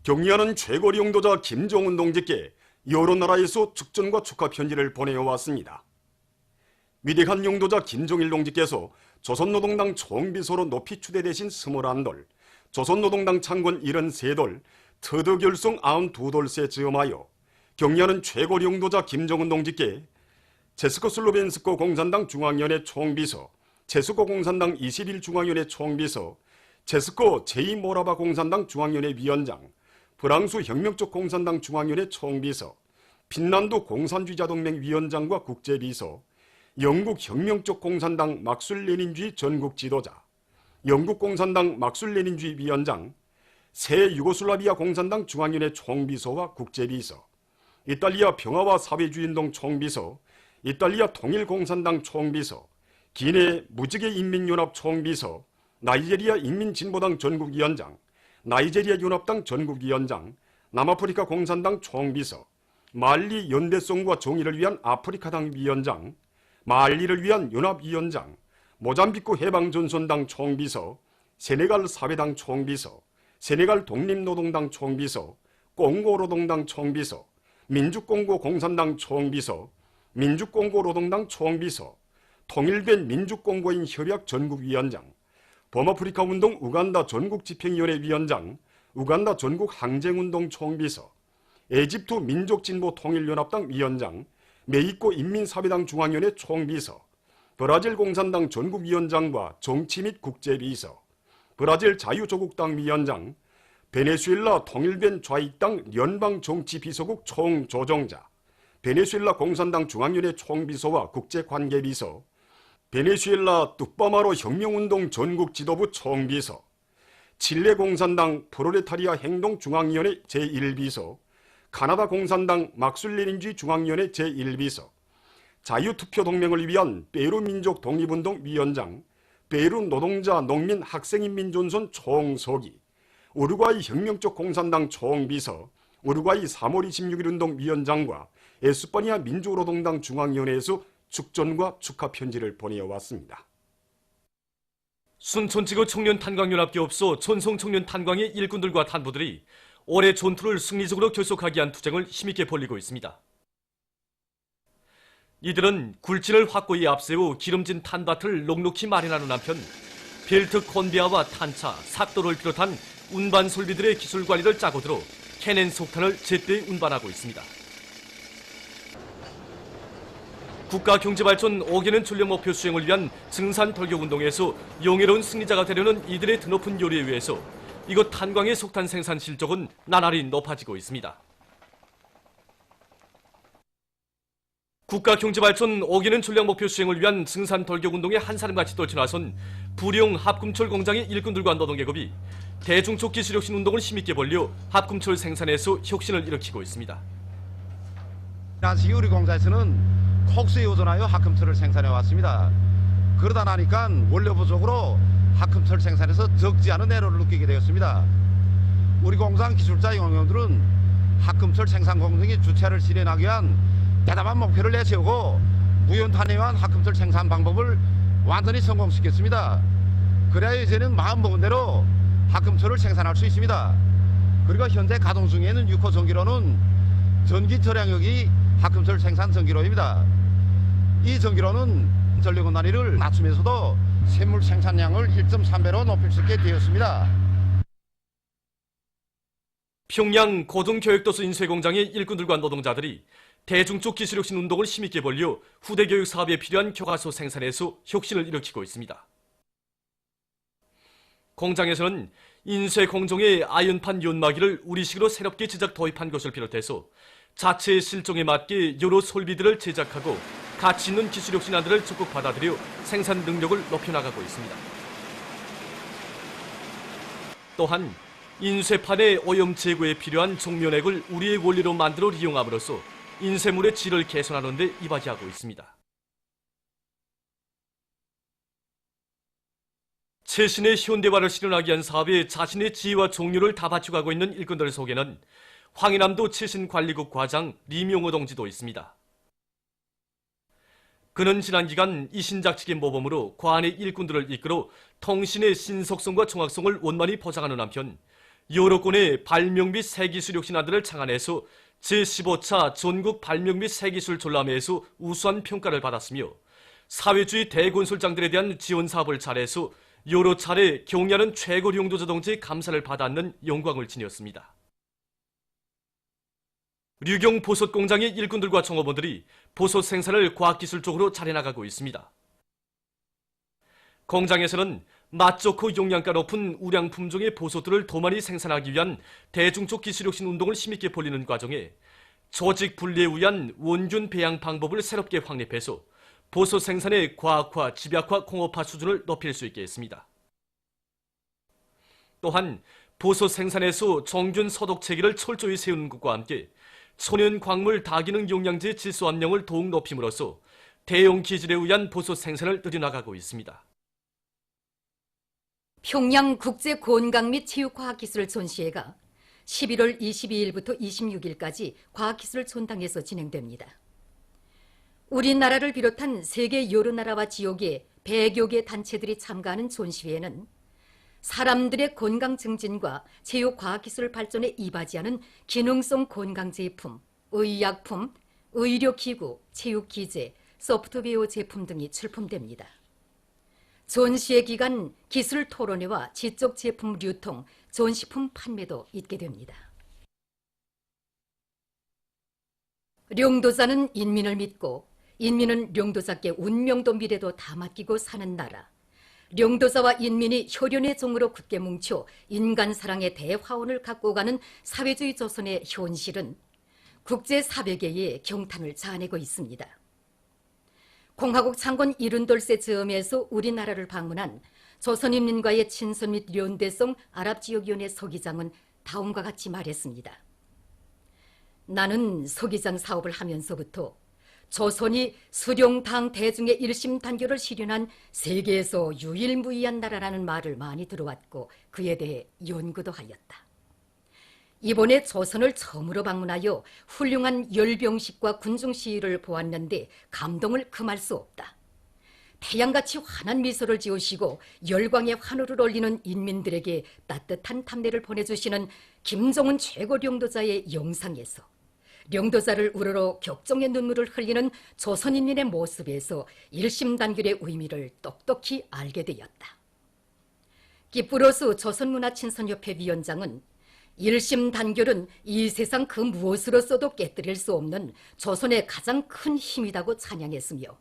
경리하는 최고리 용도자 김정은 동지께 여러 나라에서 축전과 축하 편지를 보내어왔습니다. 위대한 용도자 김정일 동지께서 조선노동당 총비서로 높이 추대되신 21돌, 조선노동당 창건 73돌, 터득 결성 92돌세 즈음하여 경리하는 최고리 용도자 김정은 동지께 체스코슬로벤스크 공산당 중앙위원회 총비서, 체스코 공산당 21중앙위원회 총비서, 체스코 제2모라바 공산당 중앙위원회 위원장, 프랑스 혁명적 공산당 중앙위원회 총비서, 핀란드 공산주의자동맹 위원장과 국제비서, 영국 혁명적 공산당 막술레닌주의 전국 지도자, 영국 공산당 막술레닌주의 위원장, 새 유고슬라비아 공산당 중앙위원회 총비서와 국제비서, 이탈리아 평화와 사회주의운동 총비서, 이탈리아 통일공산당 총비서, 기네 무지개 인민연합 총비서, 나이제리아 인민진보당 전국위원장, 나이제리아 연합당 전국위원장, 남아프리카 공산당 총비서, 말리 연대성과 정의를 위한 아프리카당 위원장, 말리를 위한 연합위원장, 모잠비크 해방전선당 총비서, 세네갈 사회당 총비서, 세네갈 독립노동당 총비서, 꽁고노동당 총비서, 민주공고 공산당 총비서, 민주공고노동당 총비서, 통일된 민주공고인 협약 전국위원장, 범아프리카 운동 우간다 전국집행위원회 위원장, 우간다 전국항쟁운동 총비서, 에집트 민족진보통일연합당 위원장, 메히코 인민사회당 중앙위원회 총비서, 브라질 공산당 전국위원장과 정치 및 국제비서, 브라질 자유조국당 위원장, 베네수엘라 통일된 좌익당 연방정치비서국 총조정자, 베네수엘라 공산당 중앙위원회 총비서와 국제관계비서, 베네수엘라 뚜빠마로 혁명운동 전국지도부 총비서, 칠레 공산당 프로레타리아 행동중앙위원회 제1비서, 카나다 공산당 막술레닌주의 중앙위원회 제1비서, 자유투표동맹을 위한 페루 민족 독립운동 위원장, 페루 노동자 농민 학생인민전선 총서기, 우루과이 혁명적 공산당 총비서, 우루과이 3월 26일 운동 위원장과 에스파니아 민주노동당 중앙위원회에서 축전과 축하 편지를 보내어왔습니다. 순천지구 청년탄광연합계업소 전송청년탄광의 일꾼들과 탄부들이 올해 전투를 승리적으로 결속하기 위한 투쟁을 힘있게 벌이고 있습니다. 이들은 굴진을 확고히 앞세우 기름진 탄밭을 넉넉히 마련하는 한편 벨트 컨베아와 탄차, 삭도를 비롯한 운반 설비들의 기술 관리를 짜고 들어 캐넨 석탄을 제때 운반하고 있습니다. 국가경제발전 5개년 전략 목표 수행을 위한 증산 돌격운동에서 영예로운 승리자가 되려는 이들의 드높은 요리에 의해서 이곳 탄광의 석탄 생산 실적은 나날이 높아지고 있습니다. 국가경제발전 5개년 전략 목표 수행을 위한 증산 돌격운동에 한 사람같이 떨쳐나선 부령 합금철 공장의 일꾼들과 노동계급이 대중촉 기술혁신 운동을 힘있게 벌려 합금철 생산에서 혁신을 일으키고 있습니다. 당시 우리 공사에서는 콕스에 의존하여 합금철을 생산해 왔습니다. 그러다 나니까 원료 부족으로 합금철 생산에서 적지 않은 애로를 느끼게 되었습니다. 우리 공장 기술자 영역들은 합금철 생산 공정의 주체를 실현하기 위한 대담한 목표를 내세우고 무연탄회한 합금철 생산 방법을 완전히 성공시켰습니다. 그래야 이제는 마음먹은 대로 합금철을 생산할 수 있습니다. 그리고 현재 가동 중에는 6호 전기로는 전기 절약력이 합금철 생산 전기로입니다. 이 전기로는 전력원 단위를 낮추면서도 샘물 생산량을 1.3배로 높일 수 있게 되었습니다. 평양 고등교육도서 인쇄공장의 일꾼들과 노동자들이 대중적 기술혁신 운동을 힘있게 벌려 후대교육 사업에 필요한 교과서 생산에서 혁신을 일으키고 있습니다. 공장에서는 인쇄공정의 아연판 연마기를 우리식으로 새롭게 제작 도입한 것을 비롯해서 자체의 실종에 맞게 여러 설비들을 제작하고 가치 있는 기술혁신안들을 적극 받아들여 생산 능력을 높여나가고 있습니다. 또한 인쇄판의 오염 제거에 필요한 정면액을 우리의 원리로 만들어 이용함으로써 인쇄물의 질을 개선하는 데 이바지하고 있습니다. 최신의 현대화를 실현하기 위한 사업에 자신의 지혜와 종류를 다 바쳐가고 있는 일꾼들 속에는 황해남도 최신관리국 과장 리명호 동지도 있습니다. 그는 지난 기간 이신작측의 모범으로 과안의 일꾼들을 이끌어 통신의 신속성과 정확성을 원만히 보장하는 한편 요로권의 발명 및 세기술혁신안들을 창안해서 제15차 전국 발명 및 세기술 전람회에서 우수한 평가를 받았으며 사회주의 대건설장들에 대한 지원 사업을 잘해서 여러 차례 경의하는 최고 용도자 동지의 감사를 받았는 영광을 지녔습니다. 류경 보솥 공장의 일꾼들과 종업원들이 보솥 생산을 과학기술적으로 잘해나가고 있습니다. 공장에서는 맛 좋고 용량가 높은 우량 품종의 보솥들을 더 많이 생산하기 위한 대중적 기술혁신 운동을 힘있게 벌이는 과정에 조직 분리에 의한 원균 배양 방법을 새롭게 확립해서 보솥 생산의 과학화, 집약화, 공업화 수준을 높일 수 있게 했습니다. 또한 보솥 생산에서 정균 소독 체계를 철저히 세우는 것과 함께 천연 광물 다기능 영양제 질소 함량을 더욱 높임으로써 대형 기질에 의한 보솥 생산을 늘려나가고 있습니다. 평양 국제건강 및 체육과학기술 전시회가 11월 22일부터 26일까지 과학기술 전당에서 진행됩니다. 우리나라를 비롯한 세계 여러 나라와 지역의 100여 개 단체들이 참가하는 전시회에는 사람들의 건강 증진과 체육과학기술 발전에 이바지하는 기능성 건강제품, 의약품, 의료기구, 체육기재, 소프트웨어 제품 등이 출품됩니다. 전시회 기간 기술 토론회와 지적 제품 유통, 전시품 판매도 있게 됩니다. 령도자는 인민을 믿고 인민은 령도자께 운명도 미래도 다 맡기고 사는 나라. 령도자와 인민이 혈연의 종으로 굳게 뭉쳐 인간 사랑의 대화원을 갖고 가는 사회주의 조선의 현실은 국제 400개의 경탄을 자아내고 있습니다. 공화국 창건 72세 즈음에서 우리나라를 방문한 조선인민과의 친선 및 연대성 아랍지역위원회 서기장은 다음과 같이 말했습니다. 나는 서기장 사업을 하면서부터 조선이 수령당 대중의 일심 단결을 실현한 세계에서 유일무이한 나라라는 말을 많이 들어왔고 그에 대해 연구도 하였다. 이번에 조선을 처음으로 방문하여 훌륭한 열병식과 군중 시위를 보았는데 감동을 금할 수 없다. 태양같이 환한 미소를 지으시고 열광의 환호를 올리는 인민들에게 따뜻한 탐내를 보내주시는 김정은 최고 령도자의 영상에서 령도자를 우러러 격정의 눈물을 흘리는 조선인민의 모습에서 일심단결의 의미를 똑똑히 알게 되었다. 기쁘로스 조선문화친선협회 위원장은 일심단결은 이 세상 그 무엇으로서도 깨뜨릴 수 없는 조선의 가장 큰 힘이라고 찬양했으며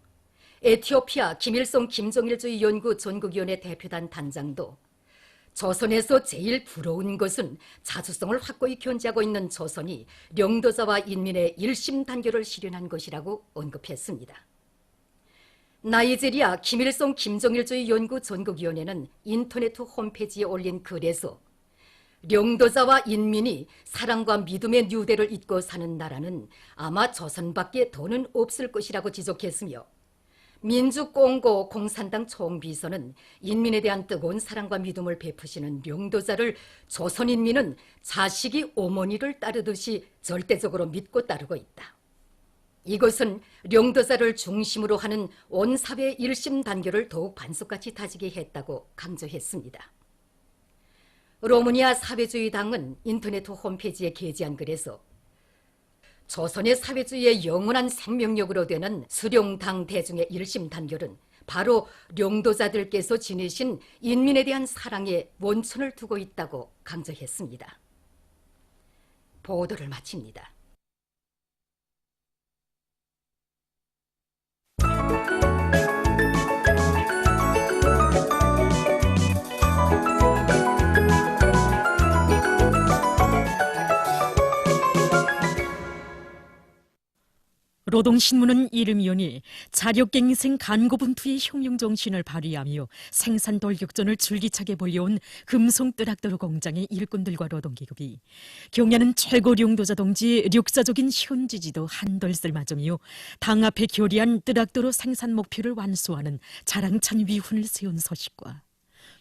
에티오피아 김일성 김정일주의 연구 전국위원회 대표단 단장도 조선에서 제일 부러운 것은 자주성을 확고히 견지하고 있는 조선이 령도자와 인민의 일심단결을 실현한 것이라고 언급했습니다. 나이지리아 김일성 김정일주의 연구 전국위원회는 인터넷 홈페이지에 올린 글에서 령도자와 인민이 사랑과 믿음의 뉴대를 잇고 사는 나라는 아마 조선밖에 더는 없을 것이라고 지적했으며 민주공고 공산당 총비서는 인민에 대한 뜨거운 사랑과 믿음을 베푸시는 령도자를 조선인민은 자식이 어머니를 따르듯이 절대적으로 믿고 따르고 있다. 이것은 령도자를 중심으로 하는 온 사회의 일심단결을 더욱 반석같이 다지게 했다고 강조했습니다. 로마니아 사회주의당은 인터넷 홈페이지에 게재한 글에서 조선의 사회주의의 영원한 생명력으로 되는 수령당 대중의 일심단결은 바로 령도자들께서 지니신 인민에 대한 사랑에 원천을 두고 있다고 강조했습니다. 보도를 마칩니다. 노동신문은 이름이오니 자력갱생 간고분투의 혁명정신을 발휘하며 생산 돌격전을 줄기차게 벌여온 금송 뜨락도로 공장의 일꾼들과 노동기급이 경야는 최고 령도자 동지의 력사적인 현지지도 한돌쓸마저며 당 앞에 결의한 뜨락도로 생산 목표를 완수하는 자랑찬 위훈을 세운 소식과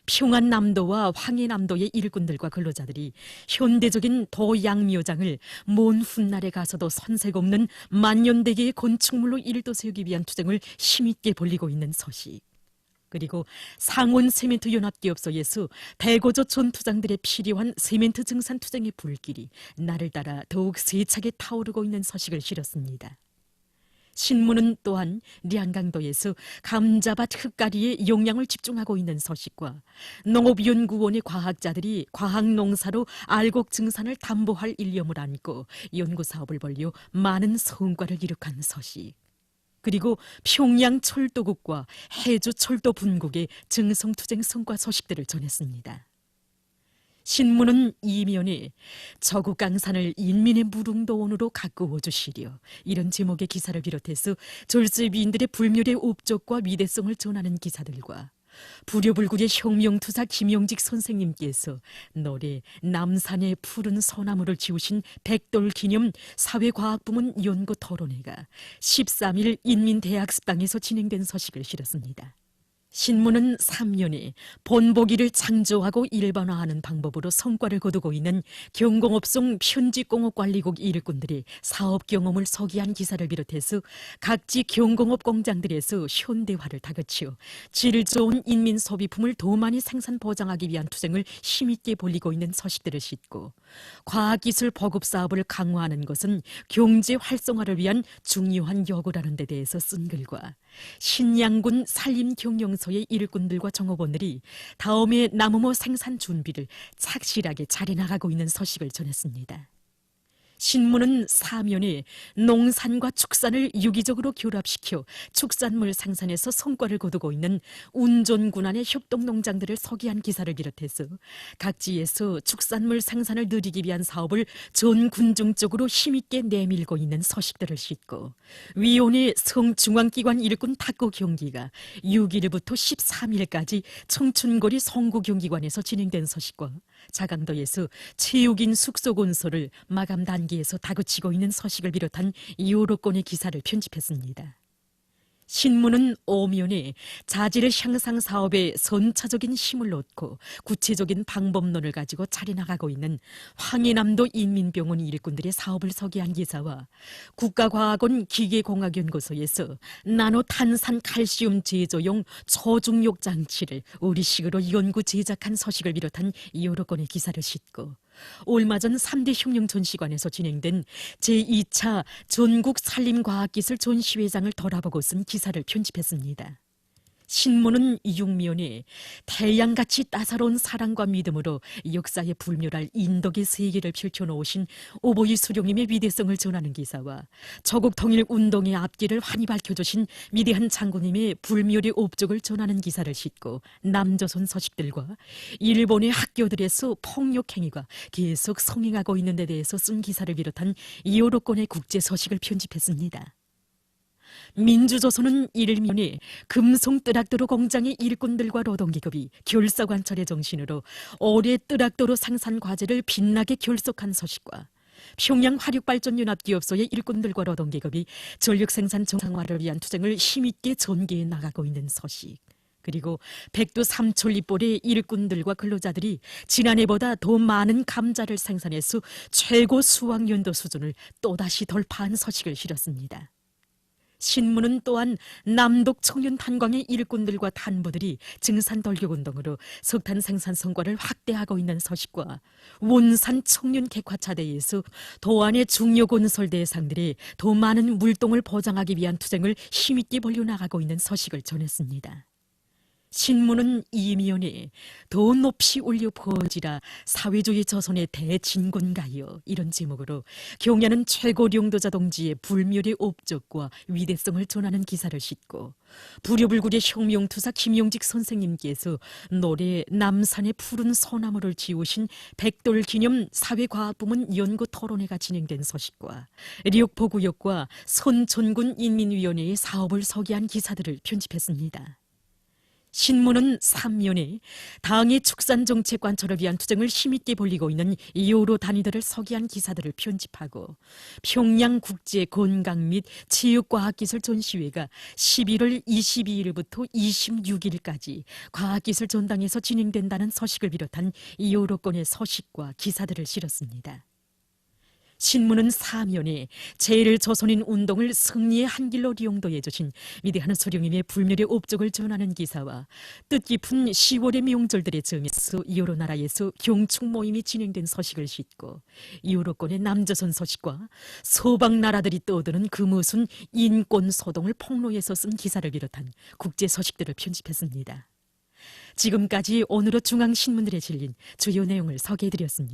평안남도와 황해남도의 일꾼들과 근로자들이 현대적인 도양묘장을 먼 훗날에 가서도 손색 없는 만년대계의 건축물로 일도 세우기 위한 투쟁을 힘있게 벌이고 있는 소식. 그리고 상온 세멘트 연합기업소에서 대고조 전투장들에 필요한 세멘트 증산 투쟁의 불길이 날을 따라 더욱 세차게 타오르고 있는 소식을 실었습니다. 신문은 또한 량강도에서 감자밭 흙가리에 용량을 집중하고 있는 소식과 농업연구원의 과학자들이 과학농사로 알곡 증산을 담보할 일념을 안고 연구사업을 벌여 많은 성과를 이룩한 소식, 그리고 평양 철도국과 해주 철도 분국의 증성투쟁 성과 소식들을 전했습니다. 신문은 이면에 저국 강산을 인민의 무릉도원으로 가꾸어 주시려 이런 제목의 기사를 비롯해서 졸세비인들의 불멸의 업적과 위대성을 전하는 기사들과 부려불국의 혁명투사 김용직 선생님께서 노래 남산의 푸른 소나무를 지우신 백돌 기념 사회과학부문 연구 토론회가 13일 인민대학습당에서 진행된 소식을 실었습니다. 신문은 3년에 본보기를 창조하고 일반화하는 방법으로 성과를 거두고 있는 경공업송 편집공업관리국 일꾼들의 사업 경험을 소개한 기사를 비롯해서 각지 경공업 공장들에서 현대화를 다그쳐 질 좋은 인민 소비품을 더 많이 생산 보장하기 위한 투쟁을 힘있게 벌이고 있는 소식들을 싣고 과학기술 보급 사업을 강화하는 것은 경제 활성화를 위한 중요한 요구라는 데 대해서 쓴 글과 신양군 산림경영소의 일꾼들과 정업원들이 다음에 나무모 생산 준비를 착실하게 잘해나가고 있는 소식을 전했습니다. 신문은 사면에 농산과 축산을 유기적으로 결합시켜 축산물 생산에서 성과를 거두고 있는 운전군안의 협동농장들을 소개한 기사를 비롯해서 각지에서 축산물 생산을 늘리기 위한 사업을 전 군중적으로 힘있게 내밀고 있는 소식들을 싣고 위원회 성중앙기관 일꾼 탁구 경기가 6일부터 13일까지 청춘거리 송구경기관에서 진행된 소식과 자강도에서 체육인 숙소 건설을 마감 단계에서 다그치고 있는 소식을 비롯한 여러 건의 기사를 편집했습니다. 신문은 오면에 자질 향상 사업에 선차적인 힘을 얻고 구체적인 방법론을 가지고 차려나가고 있는 황해남도 인민병원 일꾼들의 사업을 소개한 기사와 국가과학원 기계공학연구소에서 나노탄산 칼슘 제조용 초중력 장치를 우리식으로 연구 제작한 소식을 비롯한 여러 건의 기사를 싣고 얼마 전 3대 혁명 전시관에서 진행된 제2차 전국 산림과학기술 전시회장을 돌아보고 쓴 기사를 편집했습니다. 신문은 육면에 태양같이 따사로운 사랑과 믿음으로 역사에 불멸할 인덕의 세계를 펼쳐놓으신 오보이 수령님의 위대성을 전하는 기사와 조국 통일 운동의 앞길을 환히 밝혀주신 위대한 장군님의 불멸의 업적을 전하는 기사를 싣고 남조선 소식들과 일본의 학교들에서 폭력 행위가 계속 성행하고 있는 데 대해서 쓴 기사를 비롯한 여러 건의 국제 소식을 편집했습니다. 민주조선은 일면에 금송 뜨락도로 공장의 일꾼들과 노동기업이 결사관찰의 정신으로 올해 뜨락도로 생산 과제를 빛나게 결속한 소식과 평양 화력발전연합기업소의 일꾼들과 노동기업이 전력생산 정상화를 위한 투쟁을 힘있게 전개해 나가고 있는 소식, 그리고 백두 삼천리볼의 일꾼들과 근로자들이 지난해보다 더 많은 감자를 생산해서 최고 수확연도 수준을 또다시 돌파한 소식을 실었습니다. 신문은 또한 남독 청년 탄광의 일꾼들과 탄부들이 증산 돌격운동으로 석탄 생산 성과를 확대하고 있는 소식과 원산 청년 객화차대에서 도안의 중요 건설 대상들이 더 많은 물동을 보장하기 위한 투쟁을 힘있게 벌려나가고 있는 소식을 전했습니다. 신문은 이면에 더 높이 올려 퍼지라 사회주의 조선의 대진군가요, 이런 제목으로 경야는 최고領도자 동지의 불멸의 업적과 위대성을 전하는 기사를 싣고 부려불국의 혁명투사 김용직 선생님께서 노래 남산의 푸른 소나무를 지우신 백돌 기념 사회과학부문 연구 토론회가 진행된 소식과 력포구역과 선천군 인민위원회의 사업을 소개한 기사들을 편집했습니다. 신문은 3면에 당의 축산정책 관철을 위한 투쟁을 힘있게 벌이고 있는 여러 단위들을 소개한 기사들을 편집하고 평양국제건강 및 체육과학기술 전시회가 11월 22일부터 26일까지 과학기술 전당에서 진행된다는 소식을 비롯한 여러 건의 소식과 기사들을 실었습니다. 신문은 사면에 제1조선인 운동을 승리의 한 길로 리용도해 주신 위대한 소령님의 불멸의 업적을 전하는 기사와 뜻깊은 10월의 명절들의 정에서 여러 나라에서 경축 모임이 진행된 소식을 싣고 유로권의 남조선 소식과 서방 나라들이 떠드는 그 무슨 인권 소동을 폭로해서 쓴 기사를 비롯한 국제 소식들을 편집했습니다. 지금까지 오늘의 중앙신문들에 실린 주요 내용을 소개해드렸습니다.